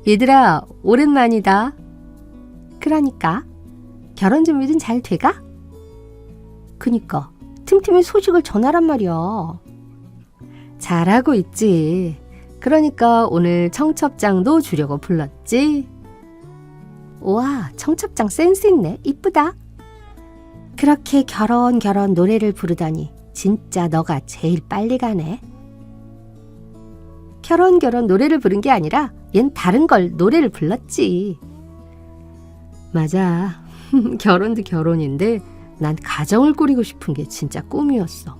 얘들아, 오랜만이다. 그러니까 결혼 준비는 잘 돼가? 그니까 틈틈이 소식을 전하란 말이야. 잘하고 있지. 그러니까 오늘 청첩장도 주려고 불렀지. 우와, 청첩장 센스 있네. 이쁘다. 그렇게 결혼 노래를 부르다니 진짜 너가 제일 빨리 가네. 결혼 노래를 부른 게 아니라 얜 다른 걸 노래를 불렀지. 맞아. 결혼도 결혼인데 난 가정을 꾸리고 싶은 게 진짜 꿈이었어.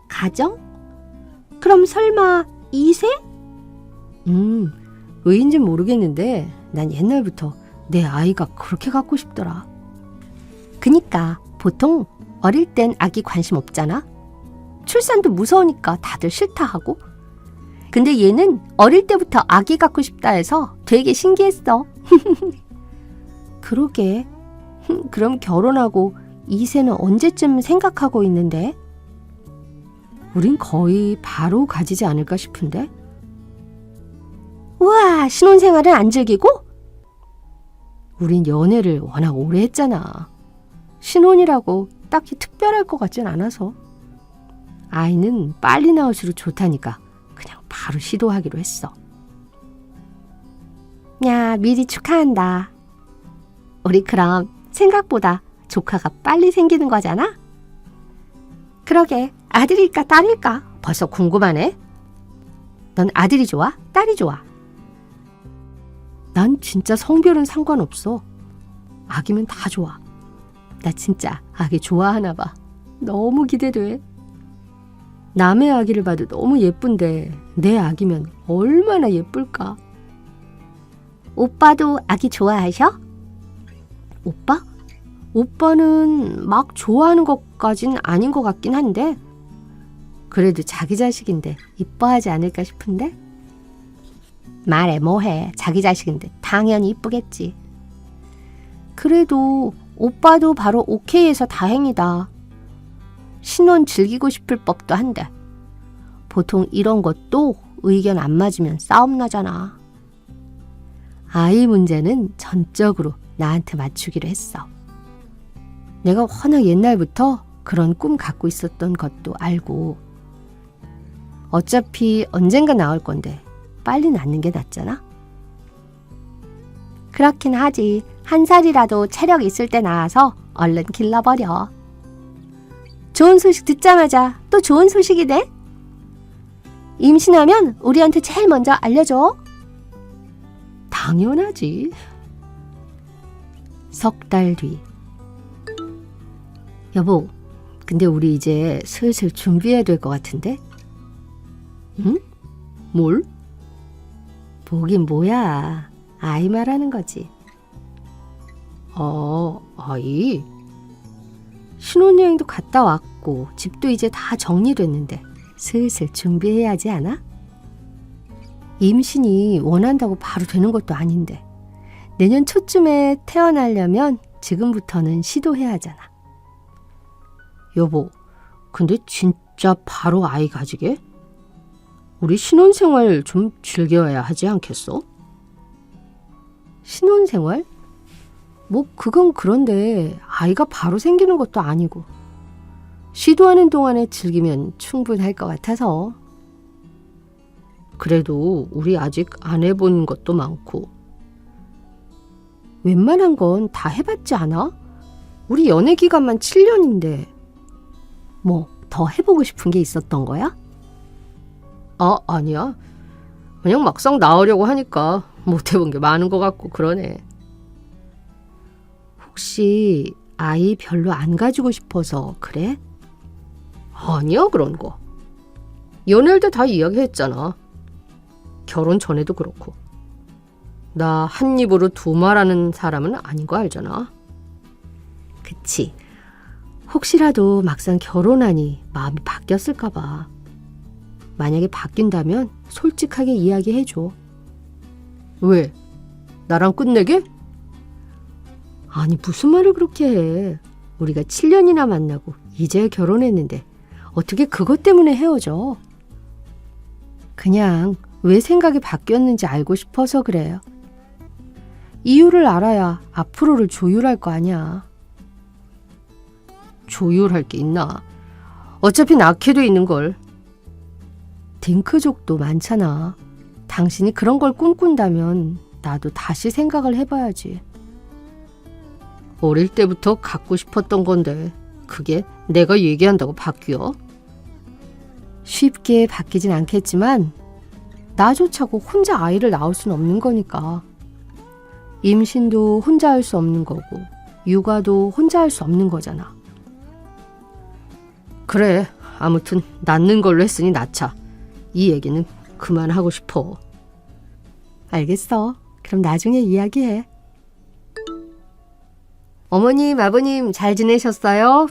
가정? 그럼 설마 2세? 왜인진 모르겠는데 난 옛날부터 내 아이가 그렇게 갖고 싶더라. 그니까 보통 어릴 땐 아기 관심 없잖아. 출산도 무서우니까 다들 싫다 하고. 근데 얘는 어릴 때부터 아기 갖고 싶다 해서 되게 신기했어. 그러게. 그럼 결혼하고 2세는 언제쯤 생각하고 있는데? 우린 거의 바로 가지지 않을까 싶은데? 우와, 신혼생활은 안 즐기고? 우린 연애를 워낙 오래 했잖아. 신혼이라고 딱히 특별할 것 같진 않아서. 아이는 빨리 나올수록 좋다니까 그냥 바로 시도하기로 했어. 야, 미리 축하한다. 우리 그럼 생각보다 조카가 빨리 생기는 거잖아? 그러게, 아들일까 딸일까 벌써 궁금하네. 넌 아들이 좋아? 딸이 좋아? 난 진짜 성별은 상관없어. 아기면 다 좋아. 나 진짜 아기 좋아하나 봐. 너무 기대돼. 남의 아기를 봐도 너무 예쁜데 내 아기면 얼마나 예쁠까? 오빠도 아기 좋아하셔? 오빠? 오빠는 막 좋아하는 것까진 아닌 것 같긴 한데 그래도 자기 자식인데 이뻐하지 않을까 싶은데? 말해 뭐해. 자기 자식인데 당연히 이쁘겠지. 그래도 오빠도 바로 오케이해서 다행이다. 신혼 즐기고 싶을 법도 한데 보통 이런 것도 의견 안 맞으면 싸움 나잖아. 아이 문제는 전적으로 나한테 맞추기로 했어. 내가 워낙 옛날부터 그런 꿈 갖고 있었던 것도 알고 어차피 언젠가 나올 건데 빨리 낳는 게 낫잖아. 그렇긴 하지. 1살이라도 체력 있을 때 낳아서 얼른 길러버려. 좋은 소식 듣자마자 또 좋은 소식이네. 임신하면 우리한테 제일 먼저 알려줘. 당연하지. 석 달 뒤. 여보, 근데 우리 이제 슬슬 준비해야 될 것 같은데? 응? 뭘? 뭐긴 뭐야. 아이 말하는 거지. 아이? 신혼여행도 갔다 왔고 집도 이제 다 정리됐는데 슬슬 준비해야 하지 않아? 임신이 원한다고 바로 되는 것도 아닌데 내년 초쯤에 태어나려면 지금부터는 시도해야 하잖아. 여보, 근데 진짜 바로 아이 가지게? 우리 신혼생활 좀 즐겨야 하지 않겠어? 신혼생활? 뭐 그건 그런데 아이가 바로 생기는 것도 아니고 시도하는 동안에 즐기면 충분할 것 같아서. 그래도 우리 아직 안 해본 것도 많고 웬만한 건 다 해봤지 않아? 우리 연애 기간만 7년인데 뭐 더 해보고 싶은 게 있었던 거야? 아니야. 그냥 막상 나오려고 하니까 못 해본 게 많은 것 같고 그러네. 혹시 아이 별로 안 가지고 싶어서 그래? 아니야, 그런 거. 연애할 때 다 이야기했잖아. 결혼 전에도 그렇고. 나 한 입으로 두 말하는 사람은 아닌 거 알잖아. 그치. 혹시라도 막상 결혼하니 마음이 바뀌었을까 봐. 만약에 바뀐다면 솔직하게 이야기해줘. 왜? 나랑 끝내게? 아니, 무슨 말을 그렇게 해. 우리가 7년이나 만나고 이제 결혼했는데 어떻게 그것 때문에 헤어져? 그냥 왜 생각이 바뀌었는지 알고 싶어서 그래요. 이유를 알아야 앞으로를 조율할 거 아니야. 조율할 게 있나? 어차피 낳게도 있는걸. 딩크족도 많잖아. 당신이 그런 걸 꿈꾼다면 나도 다시 생각을 해봐야지. 어릴 때부터 갖고 싶었던 건데 그게 내가 얘기한다고 바뀌어? 쉽게 바뀌진 않겠지만 나조차고 혼자 아이를 낳을 순 없는 거니까. 임신도 혼자 할 수 없는 거고 육아도 혼자 할 수 없는 거잖아. 그래, 아무튼 낳는 걸로 했으니 낳자. 이 얘기는 그만하고 싶어. 알겠어. 그럼 나중에 이야기해. 어머님, 아버님 잘 지내셨어요?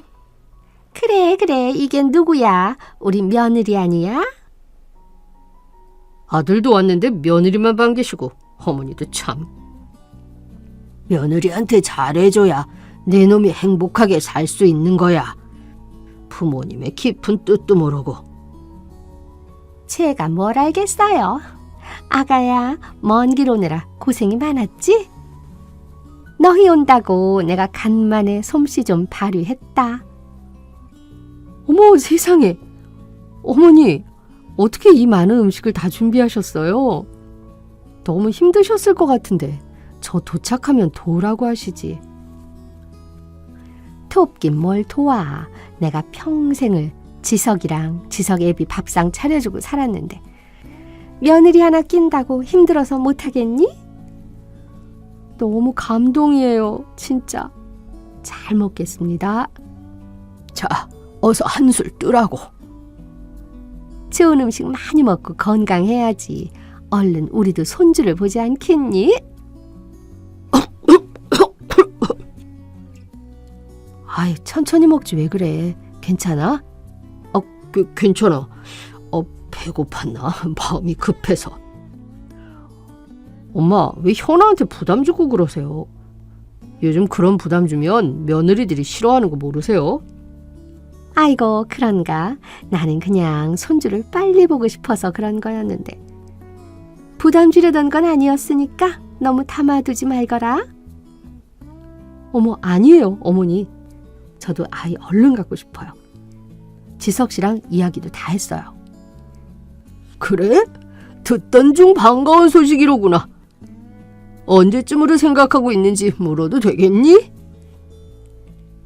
그래, 이게 누구야? 우리 며느리 아니야? 아들도 왔는데 며느리만 반기시고 어머니도 참. 며느리한테 잘해줘야 내 놈이 행복하게 살 수 있는 거야. 부모님의 깊은 뜻도 모르고. 제가 뭘 알겠어요. 아가야, 먼 길 오느라 고생이 많았지? 너희 온다고 내가 간만에 솜씨 좀 발휘했다. 어머, 세상에. 어머니, 어떻게 이 많은 음식을 다 준비하셨어요? 너무 힘드셨을 것 같은데 저 도착하면 도우라고 하시지. 돕긴 뭘 도와. 내가 평생을 지석이랑 지석 애비 밥상 차려주고 살았는데 며느리 하나 낀다고 힘들어서 못하겠니? 너무 감동이에요. 진짜. 잘 먹겠습니다. 자, 어서 한술 뜨라고. 좋은 음식 많이 먹고 건강해야지. 얼른 우리도 손주를 보지 않겠니? 아이, 천천히 먹지 왜 그래. 괜찮아? 괜찮아. 배고팠나? 마음이 급해서. 엄마, 왜 현아한테 부담 주고 그러세요? 요즘 그런 부담 주면 며느리들이 싫어하는 거 모르세요? 아이고, 그런가? 나는 그냥 손주를 빨리 보고 싶어서 그런 거였는데. 부담 주려던 건 아니었으니까 너무 담아두지 말거라. 어머, 아니에요, 어머니. 저도 아이 얼른 갖고 싶어요. 지석 씨랑 이야기도 다 했어요. 그래? 듣던 중 반가운 소식이로구나. 언제쯤으로 생각하고 있는지 물어도 되겠니?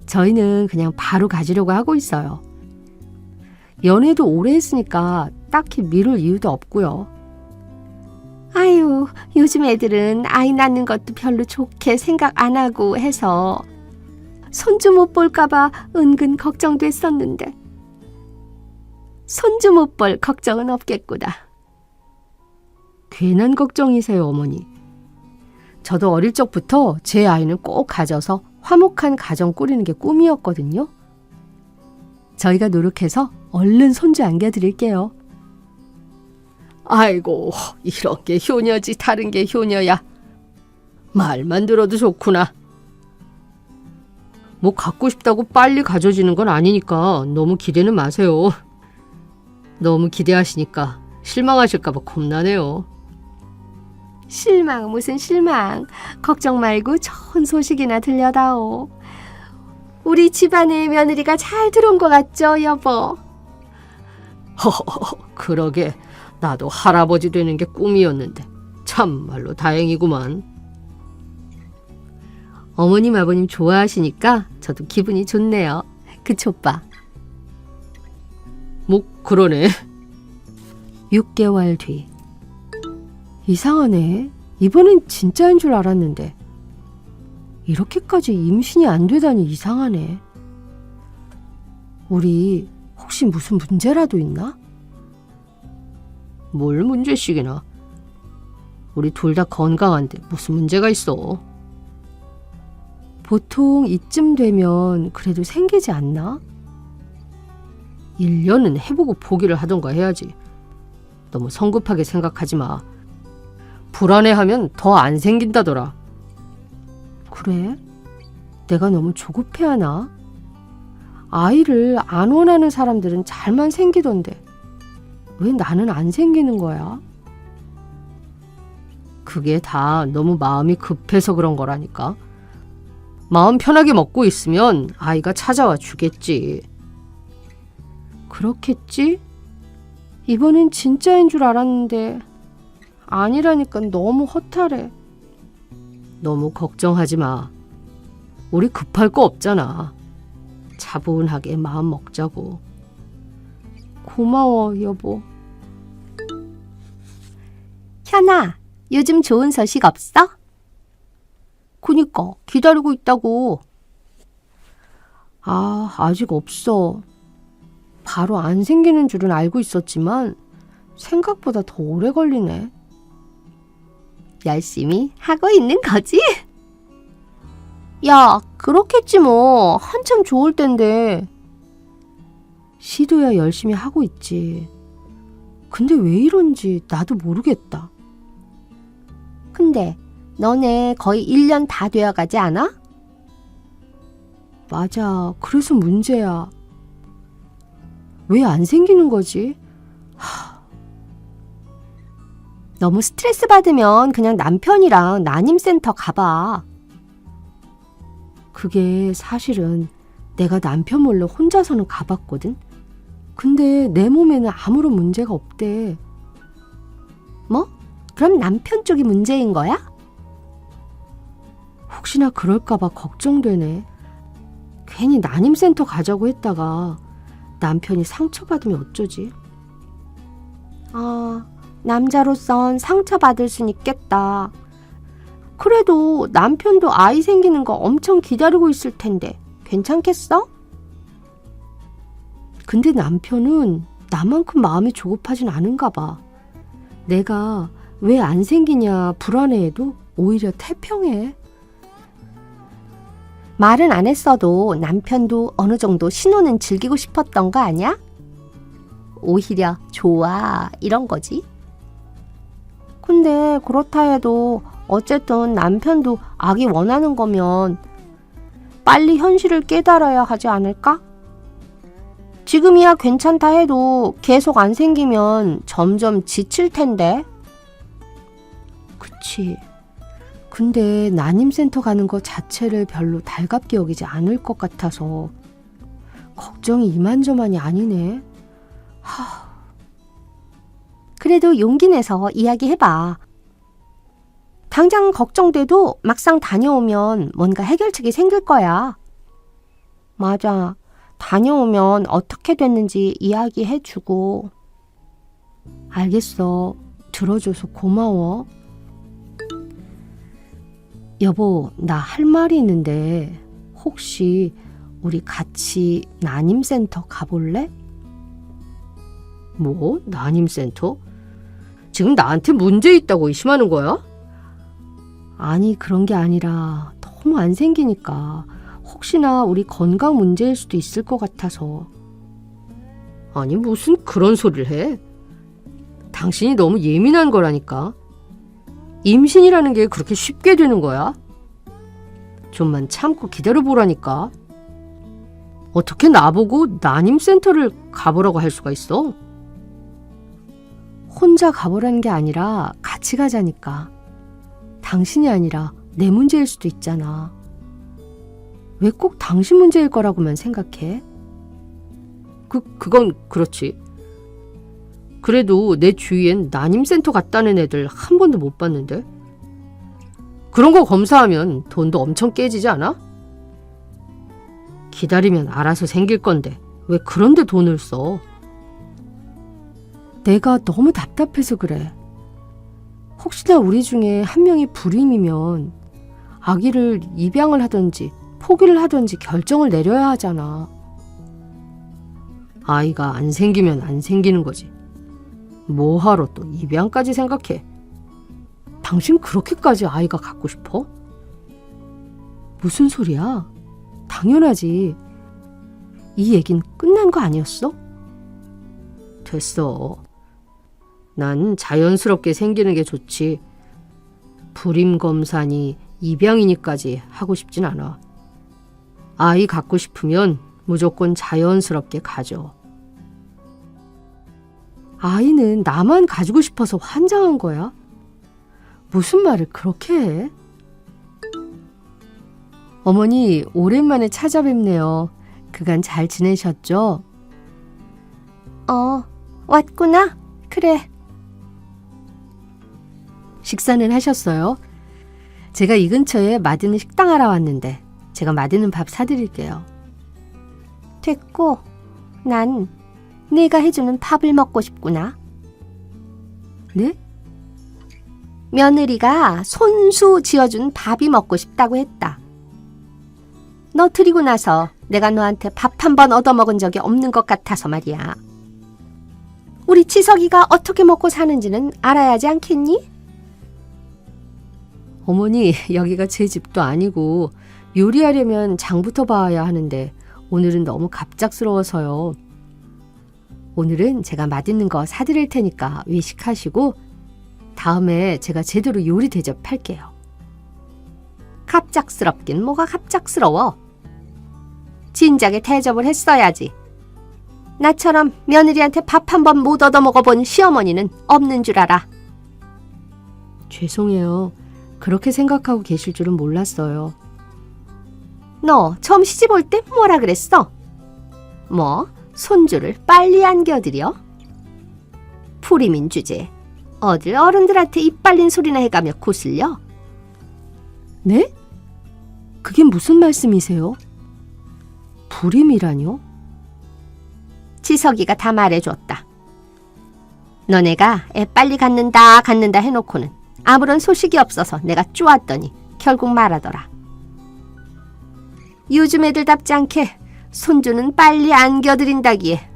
저희는 그냥 바로 가지려고 하고 있어요. 연애도 오래 했으니까 딱히 미룰 이유도 없고요. 아유, 요즘 애들은 아이 낳는 것도 별로 좋게 생각 안 하고 해서 손주 못 볼까봐 은근 걱정도 했었는데 손주 못 볼 걱정은 없겠구나. 괜한 걱정이세요, 어머니. 저도 어릴 적부터 제 아이는 꼭 가져서 화목한 가정 꾸리는 게 꿈이었거든요. 저희가 노력해서 얼른 손주 안겨드릴게요. 아이고, 이런 게 효녀지 다른 게 효녀야. 말만 들어도 좋구나. 뭐 갖고 싶다고 빨리 가져지는 건 아니니까 너무 기대는 마세요. 너무 기대하시니까 실망하실까 봐 겁나네요. 실망 무슨 실망. 걱정 말고 좋은 소식이나 들려다오. 우리 집안에 며느리가 잘 들어온 것 같죠, 여보? 허허허, 그러게. 나도 할아버지 되는 게 꿈이었는데 참말로 다행이구만. 어머님, 아버님 좋아하시니까 저도 기분이 좋네요. 그치, 오빠? 뭐 그러네. 6개월 뒤. 이상하네. 이번엔 진짜인 줄 알았는데 이렇게까지 임신이 안 되다니 이상하네. 우리 혹시 무슨 문제라도 있나? 뭘 문제식이나. 우리 둘 다 건강한데 무슨 문제가 있어. 보통 이쯤 되면 그래도 생기지 않나? 1년은 해보고 포기를 하던가 해야지. 너무 성급하게 생각하지 마. 불안해하면 더 안 생긴다더라. 그래? 내가 너무 조급해하나? 아이를 안 원하는 사람들은 잘만 생기던데 왜 나는 안 생기는 거야? 그게 다 너무 마음이 급해서 그런 거라니까. 마음 편하게 먹고 있으면 아이가 찾아와 주겠지. 그렇겠지? 이번엔 진짜인 줄 알았는데 아니라니까 너무 허탈해. 너무 걱정하지 마. 우리 급할 거 없잖아. 차분하게 마음 먹자고. 고마워, 여보. 현아, 요즘 좋은 소식 없어? 그니까 기다리고 있다고. 아직 없어. 바로 안 생기는 줄은 알고 있었지만 생각보다 더 오래 걸리네. 열심히 하고 있는 거지? 야, 그렇겠지 뭐. 한참 좋을 텐데. 시도야 열심히 하고 있지. 근데 왜 이런지 나도 모르겠다. 근데 너네 거의 1년 다 되어가지 않아? 맞아. 그래서 문제야. 왜 안 생기는 거지? 너무 스트레스 받으면 그냥 남편이랑 난임센터 가봐. 그게 사실은 내가 남편 몰래 혼자서는 가봤거든. 근데 내 몸에는 아무런 문제가 없대. 뭐? 그럼 남편 쪽이 문제인 거야? 혹시나 그럴까봐 걱정되네. 괜히 난임센터 가자고 했다가 남편이 상처받으면 어쩌지? 남자로선 상처받을 순 있겠다. 그래도 남편도 아이 생기는 거 엄청 기다리고 있을 텐데 괜찮겠어? 근데 남편은 나만큼 마음이 조급하진 않은가 봐. 내가 왜 안 생기냐 불안해해도 오히려 태평해. 말은 안 했어도 남편도 어느 정도 신혼은 즐기고 싶었던 거 아니야? 오히려 좋아 이런 거지. 근데 그렇다 해도 어쨌든 남편도 아기 원하는 거면 빨리 현실을 깨달아야 하지 않을까? 지금이야 괜찮다 해도 계속 안 생기면 점점 지칠 텐데. 그치. 근데 난임센터 가는 것 자체를 별로 달갑게 여기지 않을 것 같아서 걱정이 이만저만이 아니네. 그래도 용기 내서 이야기해봐. 당장 걱정돼도 막상 다녀오면 뭔가 해결책이 생길 거야. 맞아. 다녀오면 어떻게 됐는지 이야기해주고. 알겠어. 들어줘서 고마워. 여보, 나 할 말이 있는데 혹시 우리 같이 난임센터 가볼래? 뭐? 난임센터? 지금 나한테 문제 있다고 의심하는 거야? 아니, 그런 게 아니라 너무 안 생기니까 혹시나 우리 건강 문제일 수도 있을 것 같아서. 아니, 무슨 그런 소리를 해? 당신이 너무 예민한 거라니까. 임신이라는 게 그렇게 쉽게 되는 거야? 좀만 참고 기다려보라니까. 어떻게 나보고 난임센터를 가보라고 할 수가 있어? 혼자 가보라는 게 아니라 같이 가자니까. 당신이 아니라 내 문제일 수도 있잖아. 왜 꼭 당신 문제일 거라고만 생각해? 그건 그렇지. 그래도 내 주위엔 난임센터 갔다는 애들 한 번도 못 봤는데. 그런 거 검사하면 돈도 엄청 깨지지 않아? 기다리면 알아서 생길 건데 왜 그런 데 돈을 써? 내가 너무 답답해서 그래. 혹시나 우리 중에 한 명이 불임이면 아기를 입양을 하든지 포기를 하든지 결정을 내려야 하잖아. 아이가 안 생기면 안 생기는 거지. 뭐하러 또 입양까지 생각해? 당신 그렇게까지 아이가 갖고 싶어? 무슨 소리야? 당연하지. 이 얘긴 끝난 거 아니었어? 됐어. 난 자연스럽게 생기는 게 좋지. 불임 검사니 입양이니까지 하고 싶진 않아. 아이 갖고 싶으면 무조건 자연스럽게 가져. 아이는 나만 가지고 싶어서 환장한 거야. 무슨 말을 그렇게 해? 어머니, 오랜만에 찾아뵙네요. 그간 잘 지내셨죠? 왔구나. 그래. 식사는 하셨어요? 제가 이 근처에 맛있는 식당 알아왔는데 제가 맛있는 밥 사드릴게요. 됐고, 난 네가 해주는 밥을 먹고 싶구나. 네? 며느리가 손수 지어준 밥이 먹고 싶다고 했다. 너 드리고 나서 내가 너한테 밥 한 번 얻어먹은 적이 없는 것 같아서 말이야. 우리 지석이가 어떻게 먹고 사는지는 알아야 하지 않겠니? 어머니, 여기가 제 집도 아니고 요리하려면 장부터 봐야 하는데 오늘은 너무 갑작스러워서요. 오늘은 제가 맛있는 거 사드릴 테니까 외식하시고 다음에 제가 제대로 요리 대접할게요. 갑작스럽긴 뭐가 갑작스러워. 진작에 대접을 했어야지. 나처럼 며느리한테 밥 한 번 못 얻어먹어본 시어머니는 없는 줄 알아. 죄송해요. 그렇게 생각하고 계실 줄은 몰랐어요. 너 처음 시집 올 때 뭐라 그랬어? 뭐? 손주를 빨리 안겨드려? 풀이민 주제. 어딜 어른들한테 입 빨린 소리나 해가며 거슬려? 네? 그게 무슨 말씀이세요? 불임이라뇨? 지석이가 다 말해줬다. 너네가 애 빨리 갖는다 해놓고는 아무런 소식이 없어서 내가 쪼았더니 결국 말하더라. 요즘 애들답지 않게 손주는 빨리 안겨드린다기에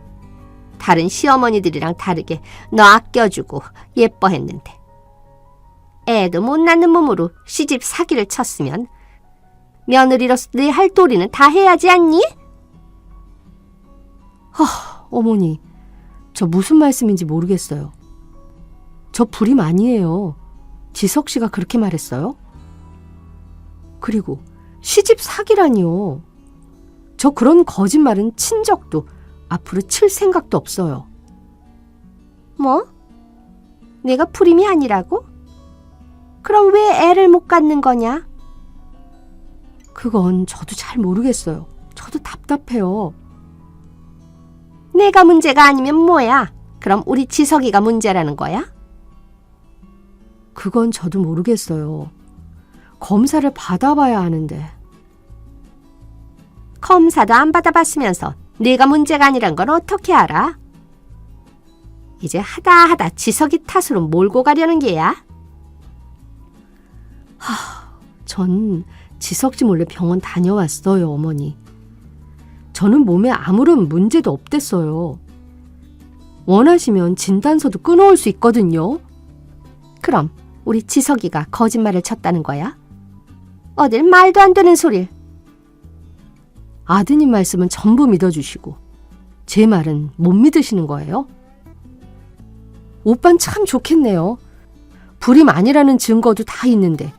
다른 시어머니들이랑 다르게 너 아껴주고 예뻐했는데 애도 못 낳는 몸으로 시집 사기를 쳤으면 며느리로서 내 할 도리는 다 해야지 않니? 어머니, 저 무슨 말씀인지 모르겠어요. 저 불임 아니에요. 지석 씨가 그렇게 말했어요? 그리고 시집 사기라니요. 저 그런 거짓말은 친 적도 앞으로 칠 생각도 없어요. 뭐? 내가 불임이 아니라고? 그럼 왜 애를 못 갖는 거냐? 그건 저도 잘 모르겠어요. 저도 답답해요. 내가 문제가 아니면 뭐야? 그럼 우리 지석이가 문제라는 거야? 그건 저도 모르겠어요. 검사를 받아봐야 하는데. 검사도 안 받아봤으면서 내가 문제가 아니란 건 어떻게 알아? 이제 하다 지석이 탓으로 몰고 가려는 게야? 전 지석 씨 몰래 병원 다녀왔어요, 어머니. 저는 몸에 아무런 문제도 없댔어요. 원하시면 진단서도 끊어올 수 있거든요. 그럼 우리 지석이가 거짓말을 쳤다는 거야? 어딜 말도 안 되는 소릴. 아드님 말씀은 전부 믿어주시고 제 말은 못 믿으시는 거예요? 오빤 참 좋겠네요. 불임 아니라는 증거도 다 있는데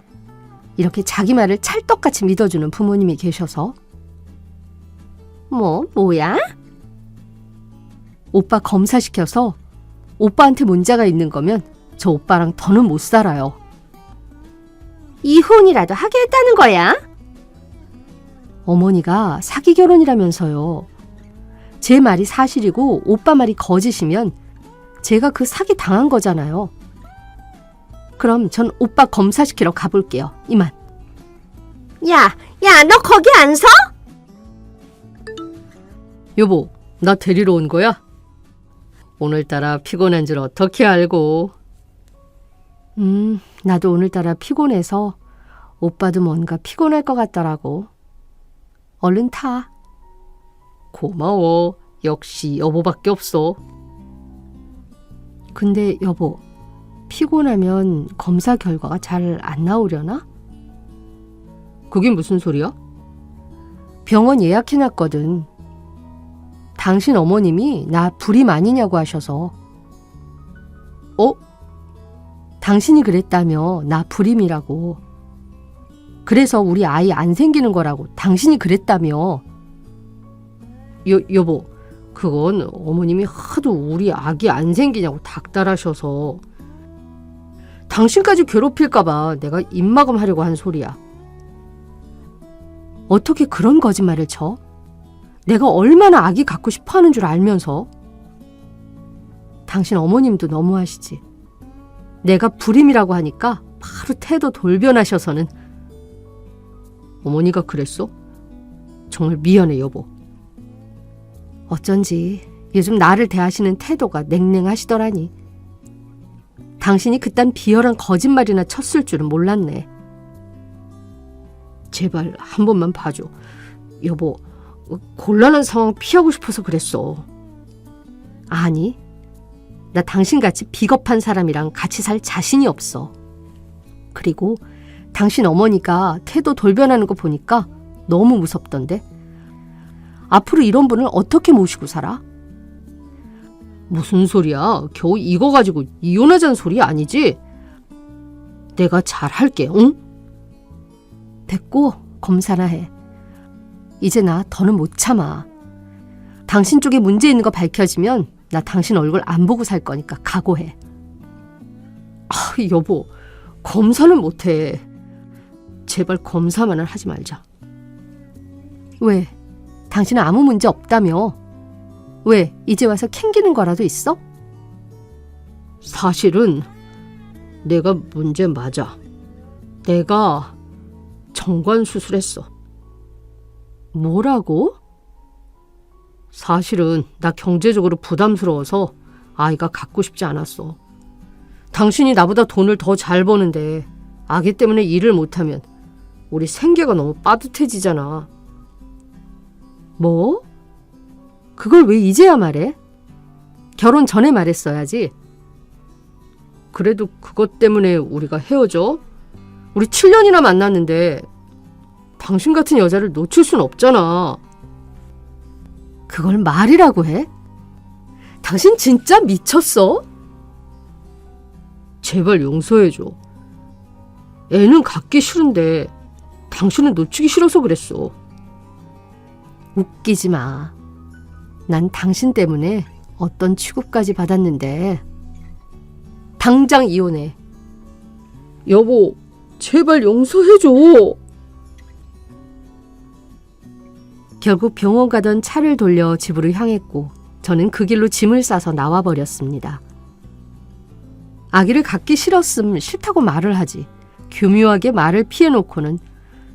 이렇게 자기 말을 찰떡같이 믿어주는 부모님이 계셔서. 뭐야? 오빠 검사시켜서 오빠한테 문제가 있는 거면 저 오빠랑 더는 못 살아요. 이혼이라도 하겠다는 거야? 어머니가 사기 결혼이라면서요. 제 말이 사실이고 오빠 말이 거짓이면 제가 그 사기 당한 거잖아요. 그럼 전 오빠 검사시키러 가볼게요. 이만. 야, 너 거기 안 서? 여보, 나 데리러 온 거야? 오늘따라 피곤한 줄 어떻게 알고? 나도 오늘따라 피곤해서 오빠도 뭔가 피곤할 것 같더라고. 얼른 타. 고마워. 역시 여보밖에 없어. 근데 여보, 피곤하면 검사 결과가 잘 안 나오려나? 그게 무슨 소리야? 병원 예약해놨거든. 당신 어머님이 나 불임 아니냐고 하셔서. 당신이 그랬다며 나 불임이라고. 그래서 우리 아이 안 생기는 거라고 당신이 그랬다며. 여보, 그건 어머님이 하도 우리 아기 안 생기냐고 닥달하셔서. 당신까지 괴롭힐까봐 내가 입막음 하려고 한 소리야. 어떻게 그런 거짓말을 쳐? 내가 얼마나 아기 갖고 싶어 하는 줄 알면서. 당신 어머님도 너무하시지. 내가 불임이라고 하니까 바로 태도 돌변하셔서는. 어머니가 그랬어? 정말 미안해, 여보. 어쩐지 요즘 나를 대하시는 태도가 냉랭하시더라니. 당신이 그딴 비열한 거짓말이나 쳤을 줄은 몰랐네. 제발 한 번만 봐줘. 여보, 곤란한 상황 피하고 싶어서 그랬어. 아니, 나 당신같이 비겁한 사람이랑 같이 살 자신이 없어. 그리고 당신 어머니가 태도 돌변하는 거 보니까 너무 무섭던데. 앞으로 이런 분을 어떻게 모시고 살아? 무슨 소리야? 겨우 이거 가지고 이혼하자는 소리 아니지? 내가 잘할게, 응? 됐고, 검사나 해. 이제 나 더는 못 참아. 당신 쪽에 문제 있는 거 밝혀지면 나 당신 얼굴 안 보고 살 거니까 각오해. 아, 여보, 검사는 못해. 제발 검사만은 하지 말자. 왜? 당신은 아무 문제 없다며. 왜? 이제 와서 캥기는 거라도 있어? 사실은 내가 문제 맞아. 내가 정관 수술했어. 뭐라고? 사실은 나 경제적으로 부담스러워서 아이가 갖고 싶지 않았어. 당신이 나보다 돈을 더 잘 버는데 아기 때문에 일을 못하면 우리 생계가 너무 빠듯해지잖아. 뭐? 그걸 왜 이제야 말해? 결혼 전에 말했어야지. 그래도 그것 때문에 우리가 헤어져? 우리 7년이나 만났는데 당신 같은 여자를 놓칠 순 없잖아. 그걸 말이라고 해? 당신 진짜 미쳤어? 제발 용서해줘. 애는 갖기 싫은데 당신은 놓치기 싫어서 그랬어. 웃기지 마. 난 당신 때문에 어떤 취급까지 받았는데. 당장 이혼해. 여보, 제발 용서해줘. 결국 병원 가던 차를 돌려 집으로 향했고 저는 그 길로 짐을 싸서 나와버렸습니다. 아기를 갖기 싫었음 싫다고 말을 하지. 교묘하게 말을 피해놓고는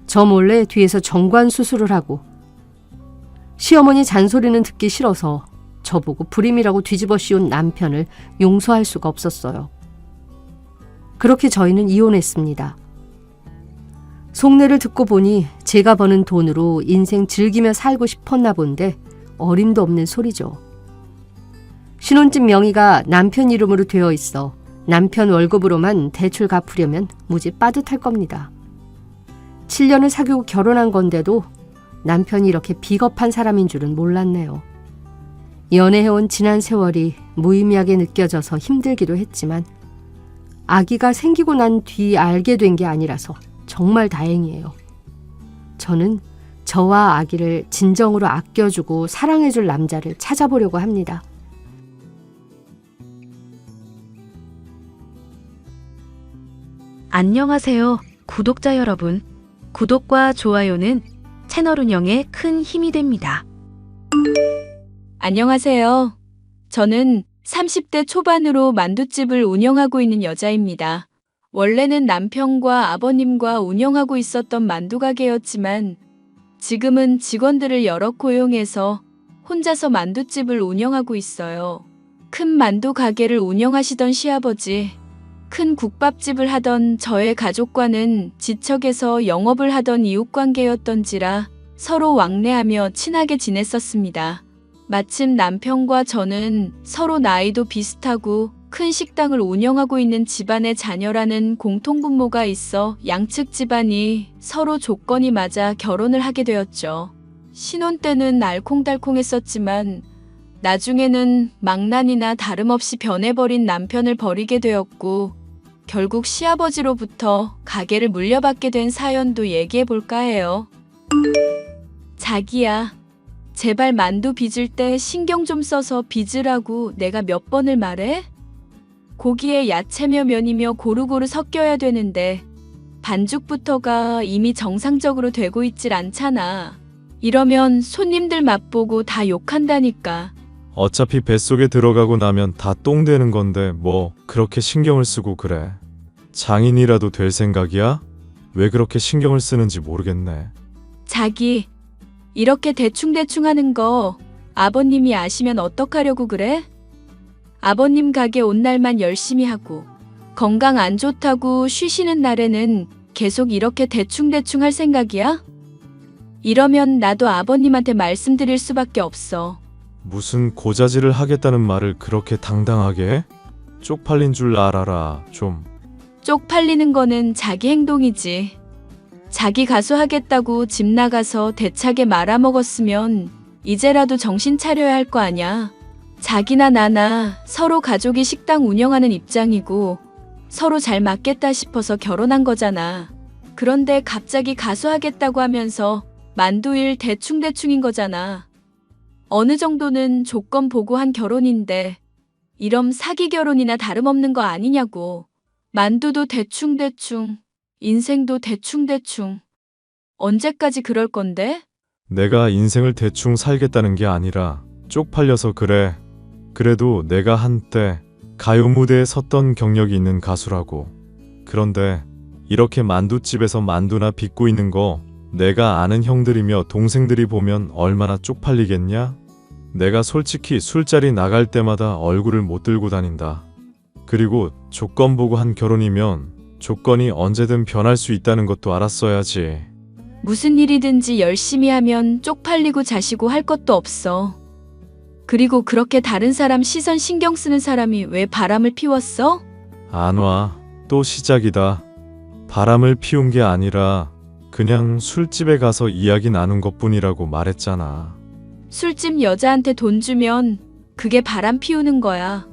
저 몰래 뒤에서 정관 수술을 하고 시어머니 잔소리는 듣기 싫어서 저보고 불임이라고 뒤집어 씌운 남편을 용서할 수가 없었어요. 그렇게 저희는 이혼했습니다. 속내를 듣고 보니 제가 버는 돈으로 인생 즐기며 살고 싶었나 본데 어림도 없는 소리죠. 신혼집 명의가 남편 이름으로 되어 있어 남편 월급으로만 대출 갚으려면 무지 빠듯할 겁니다. 7년을 사귀고 결혼한 건데도 남편이 이렇게 비겁한 사람인 줄은 몰랐네요. 연애해온 지난 세월이 무의미하게 느껴져서 힘들기도 했지만 아기가 생기고 난 뒤 알게 된 게 아니라서 정말 다행이에요. 저는 저와 아기를 진정으로 아껴주고 사랑해줄 남자를 찾아보려고 합니다. 안녕하세요, 구독자 여러분. 구독과 좋아요는 채널 운영에 큰 힘이 됩니다. 안녕하세요. 저는 30대 초반으로 만두집을 운영하고 있는 여자입니다. 원래는 남편과 아버님과 운영하고 있었던 만두 가게였지만 지금은 직원들을 여러 고용해서 혼자서 만두집을 운영하고 있어요. 큰 만두 가게를 운영하시던 시아버지, 큰 국밥집을 하던 저의 가족과는 지척에서 영업을 하던 이웃관계였던지라 서로 왕래하며 친하게 지냈었습니다. 마침 남편과 저는 서로 나이도 비슷하고 큰 식당을 운영하고 있는 집안의 자녀라는 공통분모가 있어 양측 집안이 서로 조건이 맞아 결혼을 하게 되었죠. 신혼 때는 알콩달콩했었지만 나중에는 망난이나 다름없이 변해버린 남편을 버리게 되었고 결국 시아버지로부터 가게를 물려받게 된 사연도 얘기해볼까 해요. 자기야, 제발 만두 빚을 때 신경 좀 써서 빚으라고 내가 몇 번을 말해? 고기에 야채며 면이며 고루고루 섞여야 되는데 반죽부터가 이미 정상적으로 되고 있질 않잖아. 이러면 손님들 맛보고 다 욕한다니까. 어차피 뱃속에 들어가고 나면 다 똥 되는 건데 뭐 그렇게 신경을 쓰고 그래. 장인이라도 될 생각이야? 왜 그렇게 신경을 쓰는지 모르겠네. 자기, 이렇게 대충대충 하는 거 아버님이 아시면 어떡하려고 그래? 아버님 가게 온 날만 열심히 하고 건강 안 좋다고 쉬시는 날에는 계속 이렇게 대충대충 할 생각이야? 이러면 나도 아버님한테 말씀드릴 수밖에 없어. 무슨 고자질을 하겠다는 말을 그렇게 당당하게 해? 쪽팔린 줄 알아라 좀. 쪽팔리는 거는 자기 행동이지. 자기 가수 하겠다고 집 나가서 대차게 말아먹었으면 이제라도 정신 차려야 할 거 아냐. 자기나 나나 서로 가족이 식당 운영하는 입장이고 서로 잘 맞겠다 싶어서 결혼한 거잖아. 그런데 갑자기 가수 하겠다고 하면서 만두일 대충대충인 거잖아. 어느 정도는 조건 보고 한 결혼인데 이럼 사기 결혼이나 다름없는 거 아니냐고. 만두도 대충대충, 인생도 대충대충. 언제까지 그럴 건데? 내가 인생을 대충 살겠다는 게 아니라 쪽팔려서 그래. 그래도 내가 한때 가요 무대에 섰던 경력이 있는 가수라고. 그런데 이렇게 만두집에서 만두나 빚고 있는 거 내가 아는 형들이며 동생들이 보면 얼마나 쪽팔리겠냐? 내가 솔직히 술자리 나갈 때마다 얼굴을 못 들고 다닌다. 그리고 조건 보고 한 결혼이면 조건이 언제든 변할 수 있다는 것도 알았어야지. 무슨 일이든지 열심히 하면 쪽팔리고 자시고 할 것도 없어. 그리고 그렇게 다른 사람 시선 신경 쓰는 사람이 왜 바람을 피웠어? 안 와. 또 시작이다. 바람을 피운 게 아니라 그냥 술집에 가서 이야기 나눈 것뿐이라고 말했잖아. 술집 여자한테 돈 주면 그게 바람 피우는 거야.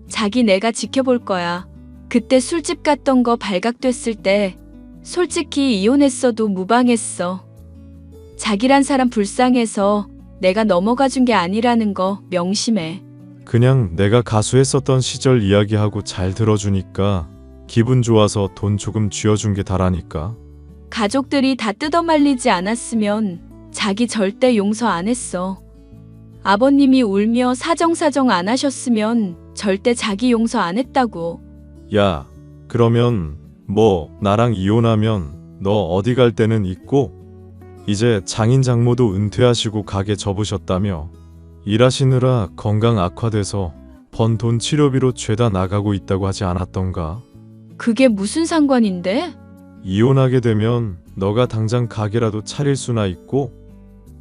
자기 내가 지켜볼 거야. 그때 술집 갔던 거 발각됐을 때 솔직히 이혼했어도 무방했어. 자기란 사람 불쌍해서 내가 넘어가 준 게 아니라는 거 명심해. 그냥 내가 가수했었던 시절 이야기하고 잘 들어주니까 기분 좋아서 돈 조금 쥐어준 게 다라니까. 가족들이 다 뜯어말리지 않았으면 자기 절대 용서 안 했어. 아버님이 울며 사정사정 안 하셨으면 절대 자기 용서 안 했다고. 야, 그러면 뭐 나랑 이혼하면 너 어디 갈 데는 있고? 이제 장인 장모도 은퇴하시고 가게 접으셨다며. 일하시느라 건강 악화돼서 번 돈 치료비로 죄다 나가고 있다고 하지 않았던가? 그게 무슨 상관인데? 이혼하게 되면 너가 당장 가게라도 차릴 수나 있고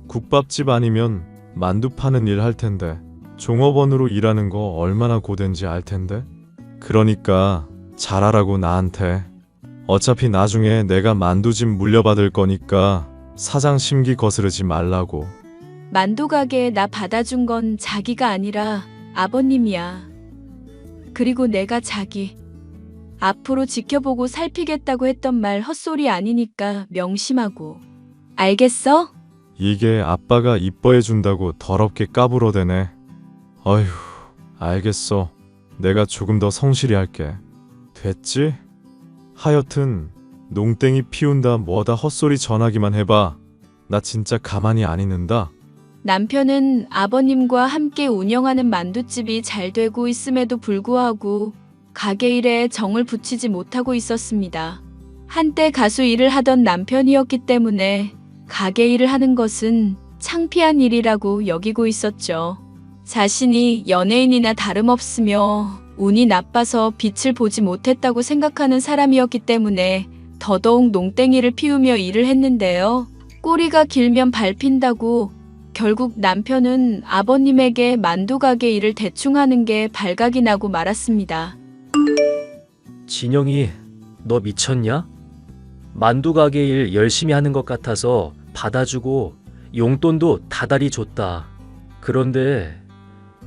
국밥집 아니면 만두 파는 일 할 텐데 종업원으로 일하는 거 얼마나 고된지 알 텐데. 그러니까 잘하라고 나한테. 어차피 나중에 내가 만두집 물려받을 거니까 사장 심기 거스르지 말라고. 만두 가게에 나 받아준 건 자기가 아니라 아버님이야. 그리고 내가 자기 앞으로 지켜보고 살피겠다고 했던 말 헛소리 아니니까 명심하고. 알겠어? 이게 아빠가 이뻐해 준다고 더럽게 까불어대네. 어휴, 알겠어. 내가 조금 더 성실히 할게. 됐지? 하여튼 농땡이 피운다 뭐다 헛소리 전하기만 해봐. 나 진짜 가만히 안 있는다. 남편은 아버님과 함께 운영하는 만두집이 잘 되고 있음에도 불구하고 가게 일에 정을 붙이지 못하고 있었습니다. 한때 가수 일을 하던 남편이었기 때문에 가게 일을 하는 것은 창피한 일이라고 여기고 있었죠. 자신이 연예인이나 다름없으며 운이 나빠서 빛을 보지 못했다고 생각하는 사람이었기 때문에 더더욱 농땡이를 피우며 일을 했는데요. 꼬리가 길면 밟힌다고 결국 남편은 아버님에게 만두 가게 일을 대충 하는 게 발각이 나고 말았습니다. 진영이, 너 미쳤냐? 만두 가게 일 열심히 하는 것 같아서 받아주고 용돈도 다달이 줬다. 그런데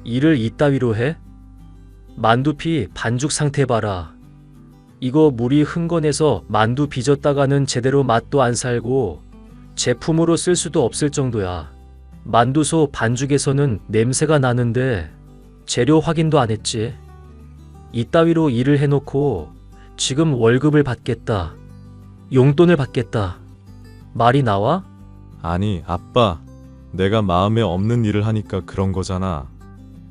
일을 이따위로 해? 만두피 반죽 상태 봐라. 이거 물이 흥건해서 만두 빚었다가는 제대로 맛도 안 살고 제품으로 쓸 수도 없을 정도야. 만두소 반죽에서는 냄새가 나는데 재료 확인도 안 했지. 이따위로 일을 해놓고 지금 월급을 받겠다. 용돈을 받겠다. 말이 나와? 아니, 아빠. 내가 마음에 없는 일을 하니까 그런 거잖아.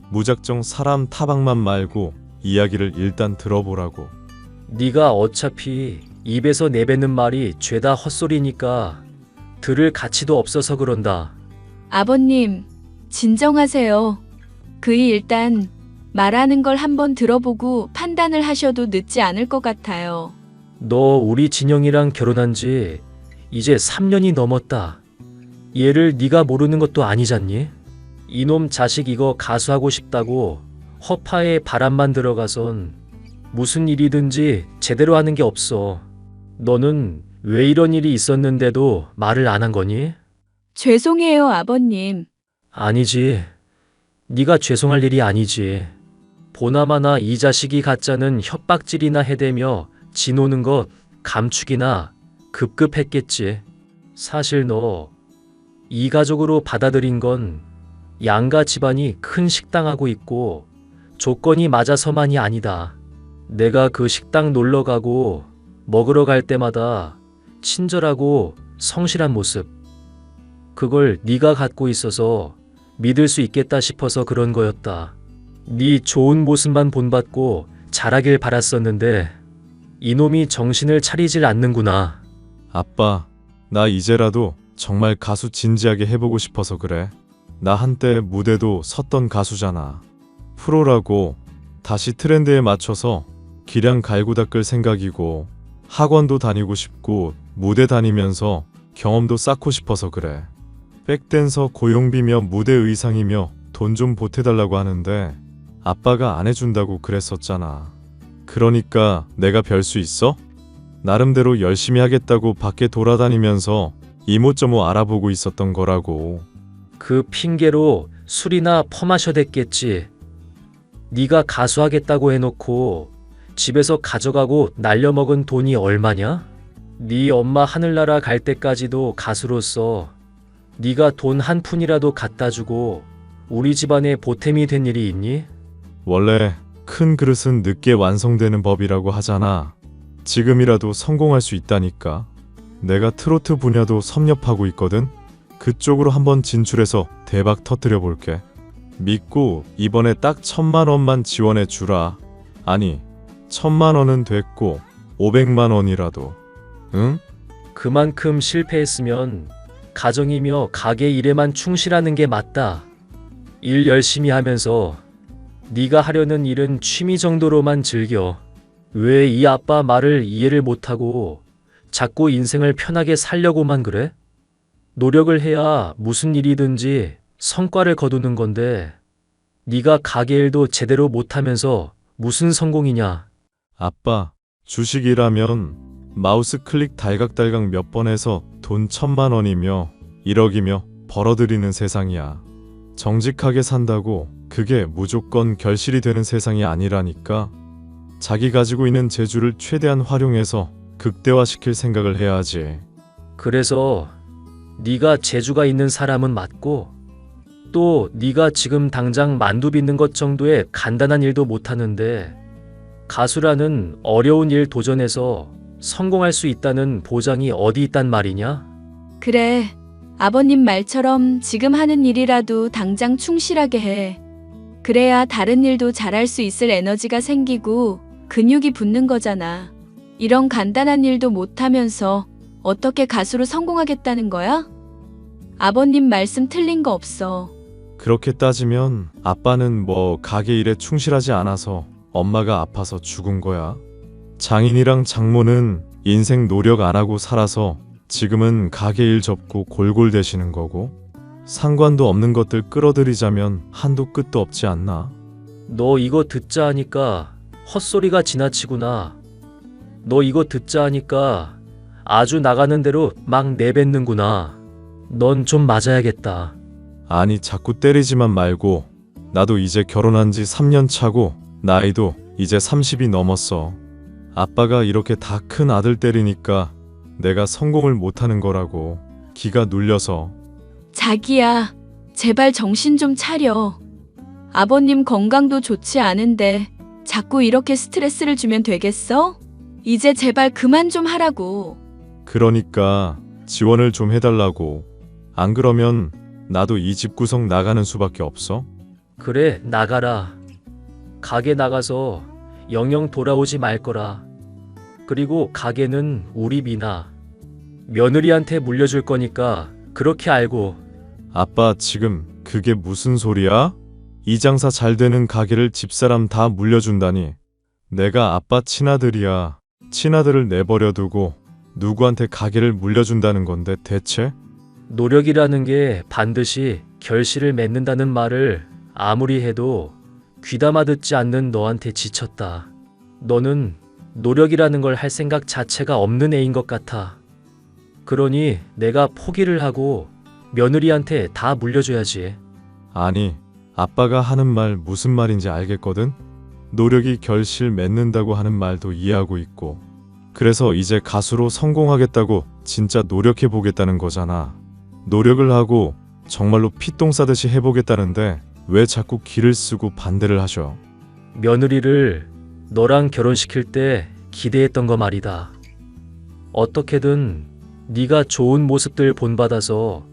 무작정 사람 타박만 말고 이야기를 일단 들어보라고. 네가 어차피 입에서 내뱉는 말이 죄다 헛소리니까 들을 가치도 없어서 그런다. 아버님, 진정하세요. 그이 일단 말하는 걸 한번 들어보고 판단을 하셔도 늦지 않을 것 같아요. 너 우리 진영이랑 결혼한 지 이제 3년이 넘었다. 얘를 네가 모르는 것도 아니잖니? 이놈 자식 이거 가수하고 싶다고 허파에 바람만 들어가선 무슨 일이든지 제대로 하는 게 없어. 너는 왜 이런 일이 있었는데도 말을 안 한 거니? 죄송해요, 아버님. 아니지. 네가 죄송할 일이 아니지. 보나마나 이 자식이 가짜는 협박질이나 해대며 지노는 것 감축이나 급급했겠지. 사실 너 이 가족으로 받아들인 건 양가 집안이 큰 식당하고 있고 조건이 맞아서만이 아니다. 내가 그 식당 놀러 가고 먹으러 갈 때마다 친절하고 성실한 모습, 그걸 네가 갖고 있어서 믿을 수 있겠다 싶어서 그런 거였다. 네 좋은 모습만 본받고 잘하길 바랐었는데 이놈이 정신을 차리질 않는구나. 아빠, 나 이제라도 정말 가수 진지하게 해보고 싶어서 그래. 나 한때 무대도 섰던 가수잖아. 프로라고 다시 트렌드에 맞춰서 기량 갈고 닦을 생각이고 학원도 다니고 싶고 무대 다니면서 경험도 쌓고 싶어서 그래. 백댄서 고용비며 무대 의상이며 돈 좀 보태달라고 하는데 아빠가 안 해준다고 그랬었잖아. 그러니까 내가 별 수 있어? 나름대로 열심히 하겠다고 밖에 돌아다니면서 이모저모 알아보고 있었던 거라고. 그 핑계로 술이나 퍼마셔댔겠지. 네가 가수하겠다고 해놓고 집에서 가져가고 날려먹은 돈이 얼마냐? 네 엄마 하늘나라 갈 때까지도 가수로서 네가 돈 한 푼이라도 갖다 주고 우리 집안에 보탬이 된 일이 있니? 원래 큰 그릇은 늦게 완성되는 법이라고 하잖아. 지금이라도 성공할 수 있다니까. 내가 트로트 분야도 섭렵하고 있거든. 그쪽으로 한번 진출해서 대박 터뜨려 볼게. 믿고 이번에 딱 1,000만 원만 지원해 주라. 아니, 1,000만 원은 됐고 500만 원이라도. 응? 그만큼 실패했으면 가정이며 가게 일에만 충실하는 게 맞다. 일 열심히 하면서 네가 하려는 일은 취미 정도로만 즐겨. 왜 이 아빠 말을 이해를 못하고 자꾸 인생을 편하게 살려고만 그래? 노력을 해야 무슨 일이든지 성과를 거두는 건데 네가 가게 일도 제대로 못하면서 무슨 성공이냐? 아빠, 주식이라면 마우스 클릭 달각달각 몇 번 해서 돈 1,000만 원이며 1억이며 벌어들이는 세상이야. 정직하게 산다고 그게 무조건 결실이 되는 세상이 아니라니까. 자기 가지고 있는 재주를 최대한 활용해서 극대화시킬 생각을 해야지. 그래서 네가 재주가 있는 사람은 맞고 또 네가 지금 당장 만두 빚는 것 정도의 간단한 일도 못하는데 가수라는 어려운 일 도전해서 성공할 수 있다는 보장이 어디 있단 말이냐? 그래, 아버님 말처럼 지금 하는 일이라도 당장 충실하게 해. 그래야 다른 일도 잘할 수 있을 에너지가 생기고 근육이 붙는 거잖아. 이런 간단한 일도 못하면서 어떻게 가수로 성공하겠다는 거야? 아버님 말씀 틀린 거 없어. 그렇게 따지면 아빠는 뭐 가게 일에 충실하지 않아서 엄마가 아파서 죽은 거야. 장인이랑 장모는 인생 노력 안 하고 살아서 지금은 가게 일 접고 골골대시는 거고, 상관도 없는 것들 끌어들이자면 한도 끝도 없지 않나? 너 이거 듣자 하니까 헛소리가 지나치구나. 너 이거 듣자 하니까 아주 나가는 대로 막 내뱉는구나. 넌 좀 맞아야겠다. 아니, 자꾸 때리지만 말고. 나도 이제 결혼한 지 3년 차고 나이도 이제 30이 넘었어. 아빠가 이렇게 다 큰 아들 때리니까 내가 성공을 못하는 거라고. 기가 눌려서. 자기야, 제발 정신 좀 차려. 아버님 건강도 좋지 않은데 자꾸 이렇게 스트레스를 주면 되겠어? 이제 제발 그만 좀 하라고. 그러니까 지원을 좀 해달라고. 안 그러면 나도 이 집 구석 나가는 수밖에 없어. 그래, 나가라. 가게 나가서 영영 돌아오지 말 거라. 그리고 가게는 우리 미나. 며느리한테 물려줄 거니까 그렇게 알고. 아빠 지금 그게 무슨 소리야? 이 장사 잘 되는 가게를 집사람 다 물려준다니. 내가 아빠 친아들이야. 친아들을 내버려 두고 누구한테 가게를 물려준다는 건데 대체? 노력이라는 게 반드시 결실을 맺는다는 말을 아무리 해도 귀담아 듣지 않는 너한테 지쳤다. 너는 노력이라는 걸 할 생각 자체가 없는 애인 것 같아. 그러니 내가 포기를 하고 며느리한테 다 물려줘야지. 아니, 아빠가 하는 말 무슨 말인지 알겠거든? 노력이 결실 맺는다고 하는 말도 이해하고 있고. 그래서 이제 가수로 성공하겠다고 진짜 노력해 보겠다는 거잖아. 노력을 하고 정말로 피똥 싸듯이 해보겠다는데 왜 자꾸 기를 쓰고 반대를 하셔? 며느리를 너랑 결혼시킬 때 기대했던 거 말이다. 어떻게든 네가 좋은 모습들 본받아서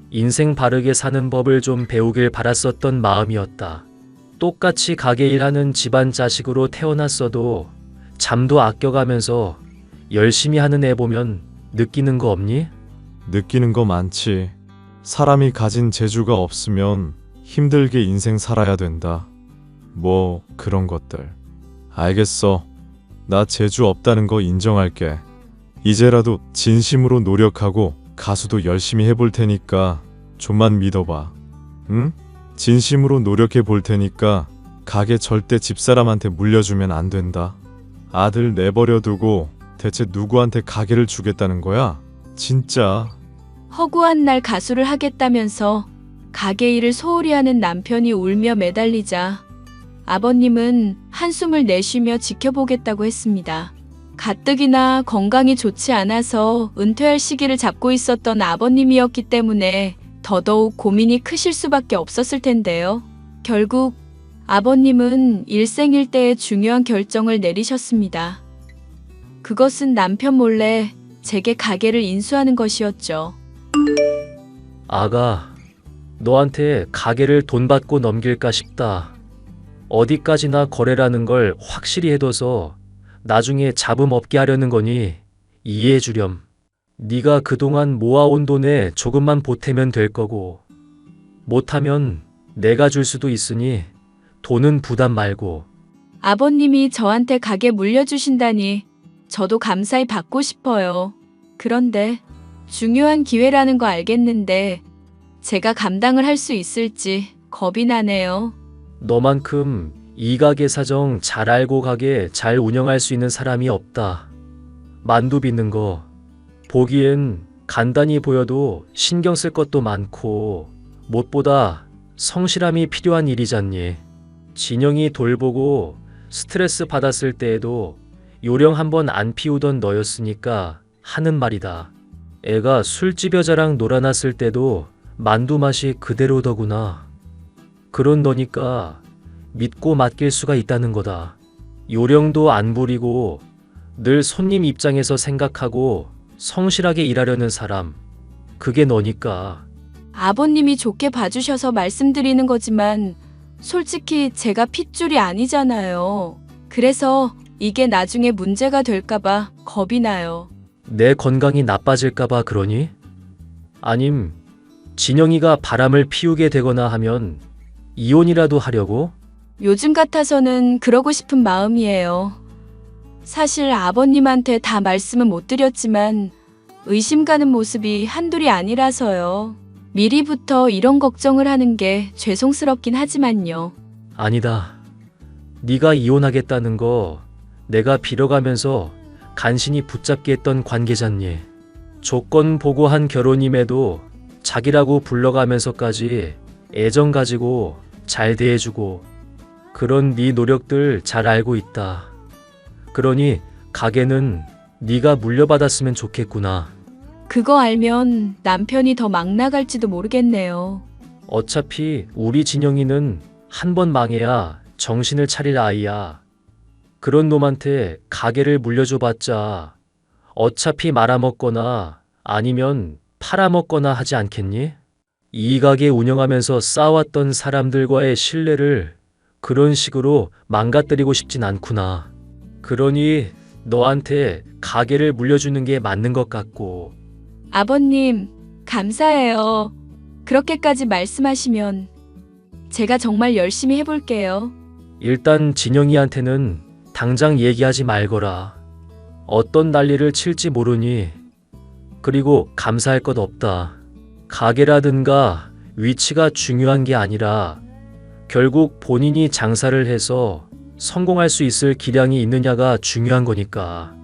인생 바르게 사는 법을 좀 배우길 바랐었던 마음이었다. 똑같이 가게 일하는 집안 자식으로 태어났어도 잠도 아껴가면서 열심히 하는 애 보면 느끼는 거 없니? 느끼는 거 많지. 사람이 가진 재주가 없으면 힘들게 인생 살아야 된다. 뭐 그런 것들. 알겠어. 나 재주 없다는 거 인정할게. 이제라도 진심으로 노력하고 가수도 열심히 해볼 테니까 좀만 믿어봐. 응? 진심으로 노력해 볼 테니까 가게 절대 집사람한테 물려주면 안 된다. 아들 내버려 두고 대체 누구한테 가게를 주겠다는 거야? 진짜. 허구한 날 가수를 하겠다면서 가게 일을 소홀히 하는 남편이 울며 매달리자 아버님은 한숨을 내쉬며 지켜보겠다고 했습니다. 가뜩이나 건강이 좋지 않아서 은퇴할 시기를 잡고 있었던 아버님이었기 때문에 더더욱 고민이 크실 수밖에 없었을 텐데요. 결국 아버님은 일생일대의 중요한 결정을 내리셨습니다. 그것은 남편 몰래 제게 가게를 인수하는 것이었죠. 아가, 너한테 가게를 돈 받고 넘길까 싶다. 어디까지나 거래라는 걸 확실히 해둬서 나중에 잡음 없게 하려는 거니 이해해 주렴. 네가 그동안 모아온 돈에 조금만 보태면 될 거고 못하면 내가 줄 수도 있으니 돈은 부담 말고. 아버님이 저한테 가게 물려주신다니 저도 감사히 받고 싶어요. 그런데 중요한 기회라는 거 알겠는데 제가 감당을 할 수 있을지 겁이 나네요. 너만큼 이 가게 사정 잘 알고 가게 잘 운영할 수 있는 사람이 없다. 만두 빚는 거 보기엔 간단히 보여도 신경 쓸 것도 많고 무엇보다 성실함이 필요한 일이잖니. 진영이 돌보고 스트레스 받았을 때에도 요령 한번 안 피우던 너였으니까 하는 말이다. 애가 술집 여자랑 놀아났을 때도 만두 맛이 그대로더구나. 그런 너니까 믿고 맡길 수가 있다는 거다. 요령도 안 부리고 늘 손님 입장에서 생각하고 성실하게 일하려는 사람. 그게 너니까. 아버님이 좋게 봐주셔서 말씀드리는 거지만 솔직히 제가 핏줄이 아니잖아요. 그래서 이게 나중에 문제가 될까봐 겁이 나요. 내 건강이 나빠질까봐 그러니? 아님 진영이가 바람을 피우게 되거나 하면 이혼이라도 하려고? 요즘 같아서는 그러고 싶은 마음이에요. 사실 아버님한테 다 말씀은 못 드렸지만 의심 가는 모습이 한둘이 아니라서요. 미리부터 이런 걱정을 하는 게 죄송스럽긴 하지만요. 아니다. 네가 이혼하겠다는 거 내가 빌어가면서 간신히 붙잡게 했던 관계잖니. 조건 보고 한 결혼임에도 자기라고 불러가면서까지 애정 가지고 잘 대해주고 그런 네 노력들 잘 알고 있다. 그러니 가게는 네가 물려받았으면 좋겠구나. 그거 알면 남편이 더 막 나갈지도 모르겠네요. 어차피 우리 진영이는 한 번 망해야 정신을 차릴 아이야. 그런 놈한테 가게를 물려줘봤자 어차피 말아먹거나 아니면 팔아먹거나 하지 않겠니? 이 가게 운영하면서 쌓아왔던 사람들과의 신뢰를 그런 식으로 망가뜨리고 싶진 않구나. 그러니 너한테 가게를 물려주는 게 맞는 것 같고. 아버님, 감사해요. 그렇게까지 말씀하시면 제가 정말 열심히 해볼게요. 일단 진영이한테는 당장 얘기하지 말거라. 어떤 난리를 칠지 모르니. 그리고 감사할 것 없다. 가게라든가 위치가 중요한 게 아니라 결국 본인이 장사를 해서 성공할 수 있을 기량이 있느냐가 중요한 거니까.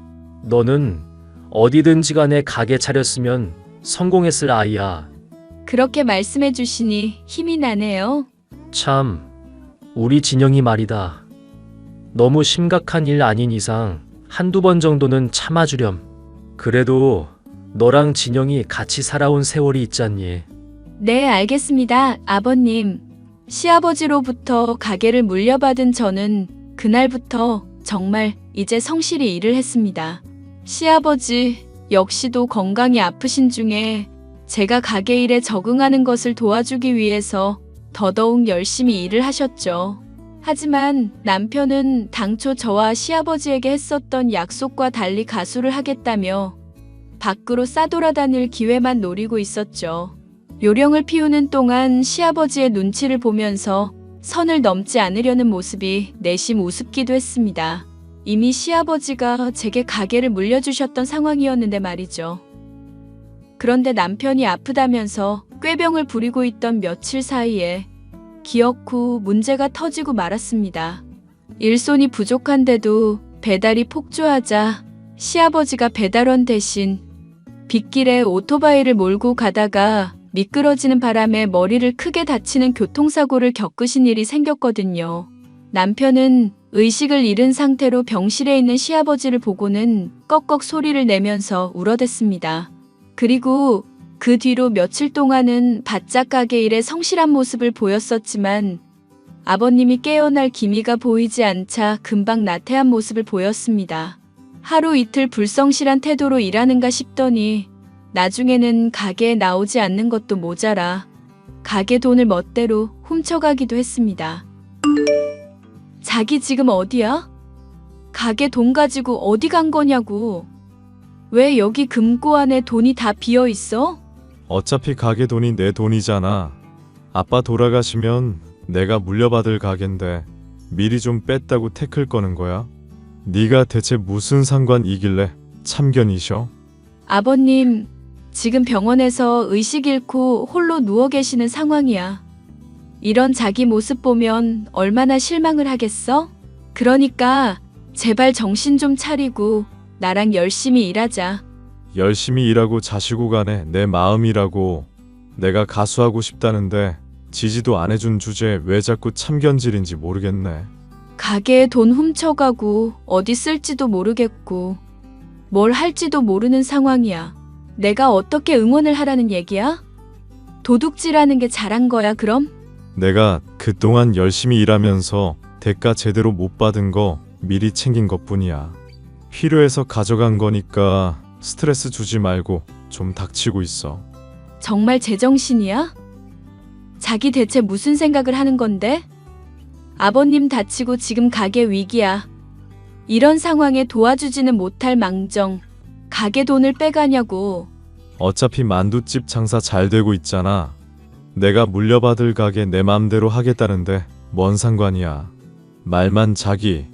너는 어디든지 간에 가게 차렸으면 성공했을 아이야. 그렇게 말씀해 주시니 힘이 나네요. 참, 우리 진영이 말이다. 너무 심각한 일 아닌 이상 한두 번 정도는 참아주렴. 그래도 너랑 진영이 같이 살아온 세월이 있잖니. 네, 알겠습니다, 아버님. 시아버지로부터 가게를 물려받은 저는 그날부터 정말 이제 성실히 일을 했습니다. 시아버지 역시도 건강이 아프신 중에 제가 가게 일에 적응하는 것을 도와주기 위해서 더더욱 열심히 일을 하셨죠. 하지만 남편은 당초 저와 시아버지에게 했었던 약속과 달리 가수를 하겠다며 밖으로 싸돌아다닐 기회만 노리고 있었죠. 요령을 피우는 동안 시아버지의 눈치를 보면서 선을 넘지 않으려는 모습이 내심 우습기도 했습니다. 이미 시아버지가 제게 가게를 물려주셨던 상황이었는데 말이죠. 그런데 남편이 아프다면서 꾀병을 부리고 있던 며칠 사이에 기억 후 문제가 터지고 말았습니다. 일손이 부족한데도 배달이 폭주하자 시아버지가 배달원 대신 빗길에 오토바이를 몰고 가다가 미끄러지는 바람에 머리를 크게 다치는 교통사고를 겪으신 일이 생겼거든요. 남편은 의식을 잃은 상태로 병실에 있는 시아버지를 보고는 꺽꺽 소리를 내면서 울어댔습니다. 그리고 그 뒤로 며칠 동안은 바짝 가게 일에 성실한 모습을 보였었지만 아버님이 깨어날 기미가 보이지 않자 금방 나태한 모습을 보였습니다. 하루 이틀 불성실한 태도로 일하는가 싶더니 나중에는 가게에 나오지 않는 것도 모자라 가게 돈을 멋대로 훔쳐가기도 했습니다. 자기 지금 어디야? 가게 돈 가지고 어디 간 거냐고. 왜 여기 금고 안에 돈이 다 비어 있어? 어차피 가게 돈이 내 돈이잖아. 아빠 돌아가시면 내가 물려받을 가게인데 미리 좀 뺐다고 태클 거는 거야? 네가 대체 무슨 상관이길래 참견이셔? 아버님, 지금 병원에서 의식 잃고 홀로 누워 계시는 상황이야. 이런 자기 모습 보면 얼마나 실망을 하겠어? 그러니까 제발 정신 좀 차리고 나랑 열심히 일하자. 열심히 일하고 자시고 가네 내 마음이라고. 내가 가수하고 싶다는데 지지도 안 해준 주제에 왜 자꾸 참견질인지 모르겠네. 가게에 돈 훔쳐가고 어디 쓸지도 모르겠고 뭘 할지도 모르는 상황이야. 내가 어떻게 응원을 하라는 얘기야? 도둑질하는 게 잘한 거야 그럼? 내가 그동안 열심히 일하면서 대가 제대로 못 받은 거 미리 챙긴 것뿐이야. 필요해서 가져간 거니까 스트레스 주지 말고 좀 닥치고 있어. 정말 제정신이야? 자기 대체 무슨 생각을 하는 건데? 아버님 다치고 지금 가게 위기야. 이런 상황에 도와주지는 못할 망정 가게 돈을 빼가냐고. 어차피 만두집 장사 잘 되고 있잖아. 내가 물려받을 가게 내 맘대로 하겠다는데 뭔 상관이야. 말만 자기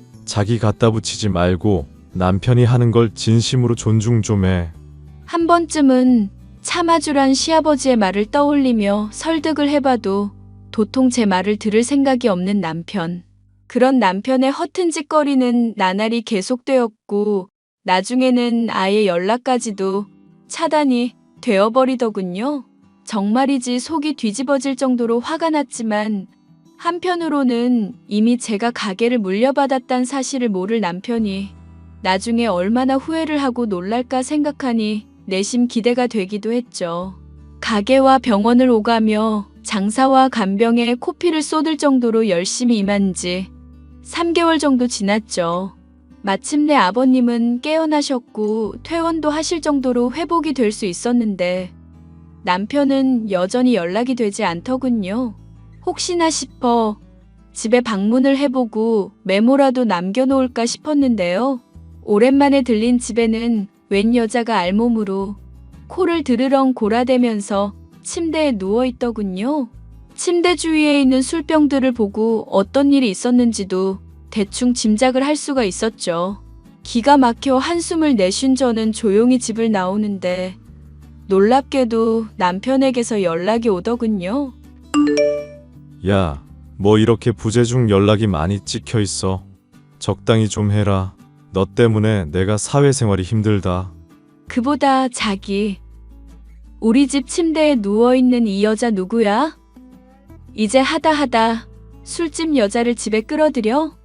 갖다 붙이지 말고 남편이 하는 걸 진심으로 존중 좀 해. 한 번쯤은 참아주란 시아버지의 말을 떠올리며 설득을 해봐도 도통 제 말을 들을 생각이 없는 남편. 그런 남편의 허튼 짓거리는 나날이 계속되었고 나중에는 아예 연락까지도 차단이 되어버리더군요. 정말이지 속이 뒤집어질 정도로 화가 났지만 한편으로는 이미 제가 가게를 물려받았다는 사실을 모를 남편이 나중에 얼마나 후회를 하고 놀랄까 생각하니 내심 기대가 되기도 했죠. 가게와 병원을 오가며 장사와 간병에 코피를 쏟을 정도로 열심히 임한 지 3개월 정도 지났죠. 마침내 아버님은 깨어나셨고 퇴원도 하실 정도로 회복이 될 수 있었는데 남편은 여전히 연락이 되지 않더군요. 혹시나 싶어 집에 방문을 해보고 메모라도 남겨놓을까 싶었는데요. 오랜만에 들린 집에는 웬 여자가 알몸으로 코를 드르렁 골아대면서 침대에 누워있더군요. 침대 주위에 있는 술병들을 보고 어떤 일이 있었는지도 대충 짐작을 할 수가 있었죠. 기가 막혀 한숨을 내쉰 저는 조용히 집을 나오는데 놀랍게도 남편에게서 연락이 오더군요. 야, 뭐 이렇게 부재중 연락이 많이 찍혀 있어. 적당히 좀 해라. 너 때문에 내가 사회생활이 힘들다. 그보다 자기, 우리 집 침대에 누워있는 이 여자 누구야? 이제 하다 술집 여자를 집에 끌어들여?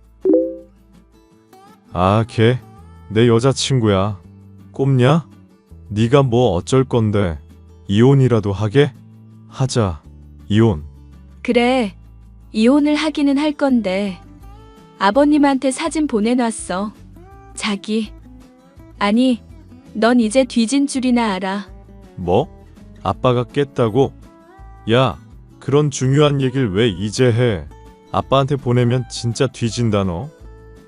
아, 걔? 내 여자친구야. 꼽냐? 네가 뭐 어쩔 건데. 이혼이라도 하게? 하자. 이혼. 그래, 이혼을 하기는 할 건데 아버님한테 사진 보내놨어. 자기. 아니, 넌 이제 뒤진 줄이나 알아. 뭐? 아빠가 깼다고? 야, 그런 중요한 얘기를 왜 이제 해? 아빠한테 보내면 진짜 뒤진다 너.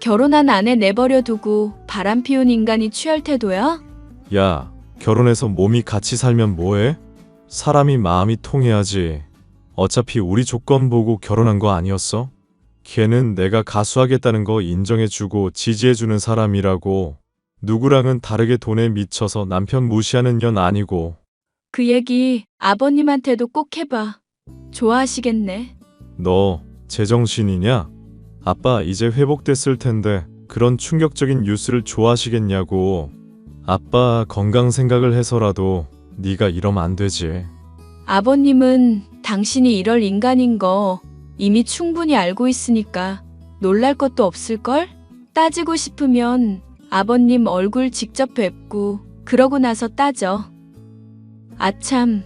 결혼한 아내 내버려 두고 바람 피운 인간이 취할 태도야? 야, 결혼해서 몸이 같이 살면 뭐해? 사람이 마음이 통해야지. 어차피 우리 조건 보고 결혼한 거 아니었어? 걔는 내가 가수하겠다는 거 인정해주고 지지해주는 사람이라고. 누구랑은 다르게 돈에 미쳐서 남편 무시하는 년 아니고. 그 얘기 아버님한테도 꼭 해봐. 좋아하시겠네. 너 제정신이냐? 아빠 이제 회복됐을 텐데 그런 충격적인 뉴스를 좋아하시겠냐고. 아빠 건강 생각을 해서라도 네가 이러면 안 되지. 아버님은 당신이 이럴 인간인 거 이미 충분히 알고 있으니까 놀랄 것도 없을걸? 따지고 싶으면 아버님 얼굴 직접 뵙고 그러고 나서 따져. 아참,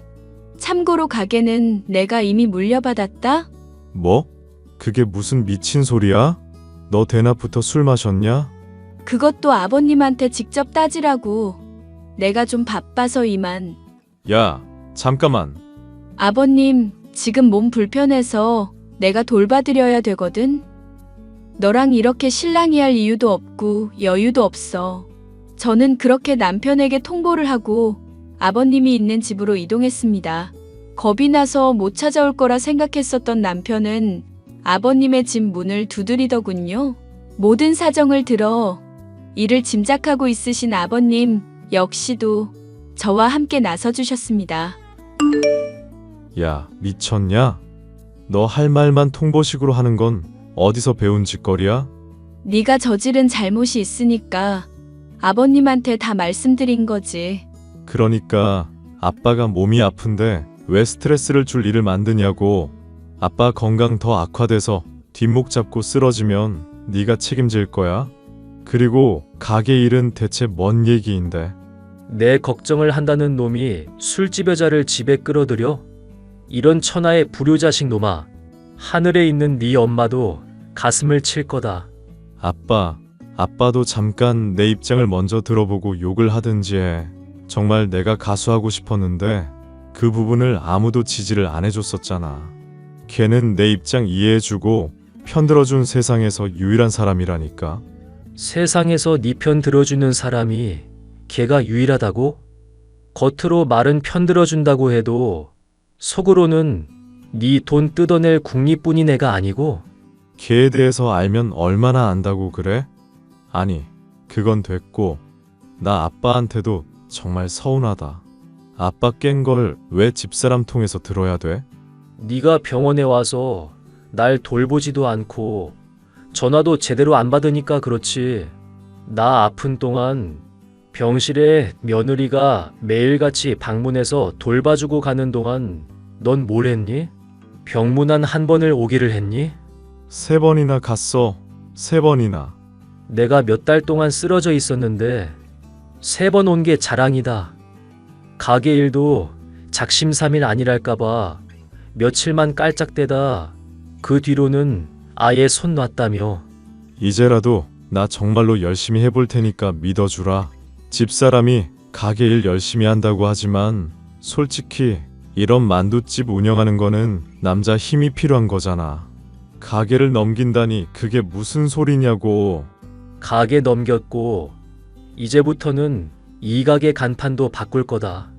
참고로 가게는 내가 이미 물려받았다? 뭐? 그게 무슨 미친 소리야? 너 대낮부터 술 마셨냐? 그것도 아버님한테 직접 따지라고. 내가 좀 바빠서 이만. 야, 잠깐만. 아버님, 지금 몸 불편해서 내가 돌봐드려야 되거든. 너랑 이렇게 실랑이 할 이유도 없고 여유도 없어. 저는 그렇게 남편에게 통보를 하고 아버님이 있는 집으로 이동했습니다. 겁이 나서 못 찾아올 거라 생각했었던 남편은 아버님의 집 문을 두드리더군요. 모든 사정을 들어 이를 짐작하고 있으신 아버님 역시도 저와 함께 나서주셨습니다. 야, 미쳤냐? 너 할 말만 통보식으로 하는 건 어디서 배운 짓거리야? 네가 저지른 잘못이 있으니까 아버님한테 다 말씀드린 거지. 그러니까 아빠가 몸이 아픈데 왜 스트레스를 줄 일을 만드냐고. 아빠 건강 더 악화돼서 뒷목 잡고 쓰러지면 네가 책임질 거야. 그리고 가게 일은 대체 뭔 얘기인데. 내 걱정을 한다는 놈이 술집 여자를 집에 끌어들여? 이런 천하의 불효자식 놈아. 하늘에 있는 네 엄마도 가슴을 칠 거다. 아빠도 잠깐 내 입장을 먼저 들어보고 욕을 하든지 해. 정말 내가 가수하고 싶었는데 그 부분을 아무도 지지를 안 해줬었잖아. 걔는 내 입장 이해해주고 편들어준 세상에서 유일한 사람이라니까. 세상에서 네 편 들어주는 사람이 걔가 유일하다고? 겉으로 말은 편 들어준다고 해도 속으로는 네 돈 뜯어낼 국리뿐인 애가 아니고. 걔에 대해서 알면 얼마나 안다고 그래? 아니, 그건 됐고 나 아빠한테도 정말 서운하다. 아빠 깬 걸 왜 집사람 통해서 들어야 돼? 네가 병원에 와서 날 돌보지도 않고 전화도 제대로 안 받으니까 그렇지. 나 아픈 동안 병실에 며느리가 매일같이 방문해서 돌봐주고 가는 동안 넌 뭘 했니? 병문안 한 번을 오기를 했니? 3번이나 갔어. 3번이나. 내가 몇 달 동안 쓰러져 있었는데 3번 온 게 자랑이다. 가게 일도 작심삼일 아니랄까봐 며칠만 깔짝대다 그 뒤로는 아예 손 놨다며. 이제라도 나 정말로 열심히 해볼 테니까 믿어주라. 집사람이 가게 일 열심히 한다고 하지만 솔직히 이런 만두집 운영하는 거는 남자 힘이 필요한 거잖아. 가게를 넘긴다니 그게 무슨 소리냐고. 가게 넘겼고 이제부터는 이 가게 간판도 바꿀 거다.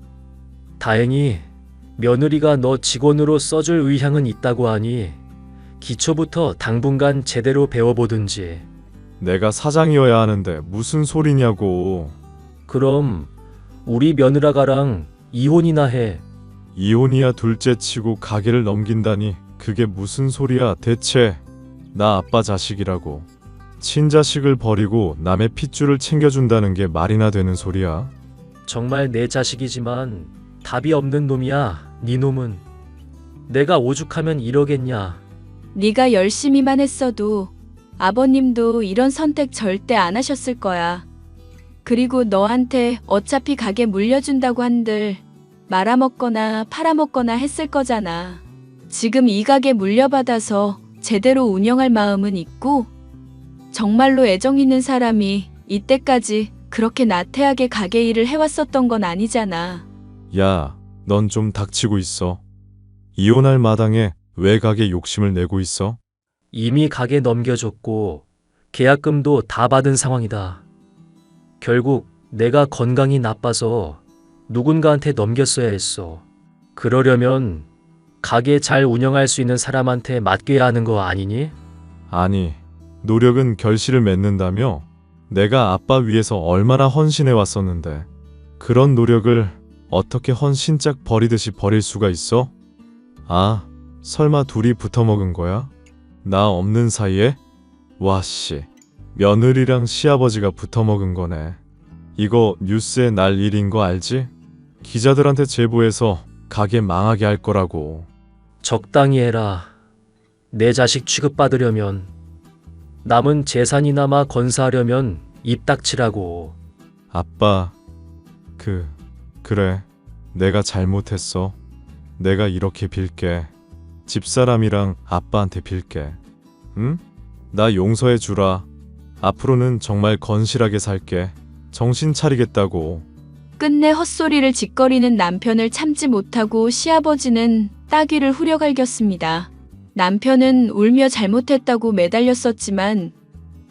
다행히 며느리가 너 직원으로 써줄 의향은 있다고 하니 기초부터 당분간 제대로 배워보든지. 내가 사장이어야 하는데 무슨 소리냐고. 그럼 우리 며느라가랑 이혼이나 해. 이혼이야 둘째치고 가게를 넘긴다니 그게 무슨 소리야 대체. 나 아빠 자식이라고. 친자식을 버리고 남의 핏줄을 챙겨준다는 게 말이나 되는 소리야. 정말 내 자식이지만 답이 없는 놈이야. 네 놈은. 내가 오죽하면 이러겠냐. 네가 열심히만 했어도 아버님도 이런 선택 절대 안 하셨을 거야. 그리고 너한테 어차피 가게 물려준다고 한들 말아먹거나 팔아먹거나 했을 거잖아. 지금 이 가게 물려받아서 제대로 운영할 마음은 있고 정말로 애정 있는 사람이 이때까지 그렇게 나태하게 가게 일을 해왔었던 건 아니잖아. 야, 넌 좀 닥치고 있어. 이혼할 마당에 왜 가게 욕심을 내고 있어? 이미 가게 넘겨줬고 계약금도 다 받은 상황이다. 결국 내가 건강이 나빠서 누군가한테 넘겼어야 했어. 그러려면 가게 잘 운영할 수 있는 사람한테 맡겨야 하는 거 아니니? 아니, 노력은 결실을 맺는다며? 내가 아빠 위해서 얼마나 헌신해 왔었는데 그런 노력을 어떻게 헌신짝 버리듯이 버릴 수가 있어? 아, 설마 둘이 붙어먹은 거야? 나 없는 사이에? 와 씨, 며느리랑 시아버지가 붙어먹은 거네. 이거 뉴스에 날 일인 거 알지? 기자들한테 제보해서 가게 망하게 할 거라고. 적당히 해라. 내 자식 취급받으려면, 남은 재산이나마 건사하려면 입 닥치라고. 아빠, 그래. 내가 잘못했어. 내가 이렇게 빌게. 집사람이랑 아빠한테 빌게. 응? 나 용서해 주라. 앞으로는 정말 건실하게 살게. 정신 차리겠다고. 끝내 헛소리를 짓거리는 남편을 참지 못하고 시아버지는 따귀를 후려갈겼습니다. 남편은 울며 잘못했다고 매달렸었지만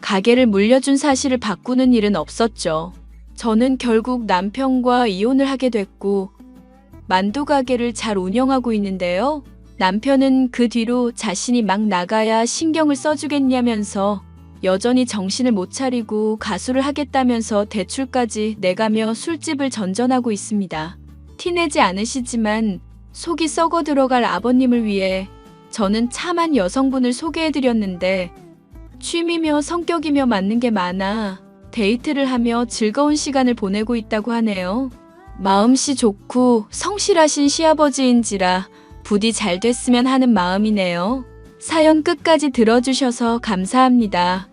가게를 물려준 사실을 바꾸는 일은 없었죠. 저는 결국 남편과 이혼을 하게 됐고 만두 가게를 잘 운영하고 있는데요. 남편은 그 뒤로 자신이 막 나가야 신경을 써주겠냐면서 여전히 정신을 못 차리고 가수를 하겠다면서 대출까지 내가며 술집을 전전하고 있습니다. 티내지 않으시지만 속이 썩어 들어갈 아버님을 위해 저는 참한 여성분을 소개해드렸는데 취미며 성격이며 맞는 게 많아 데이트를 하며 즐거운 시간을 보내고 있다고 하네요. 마음씨 좋고 성실하신 시아버지인지라 부디 잘 됐으면 하는 마음이네요. 사연 끝까지 들어주셔서 감사합니다.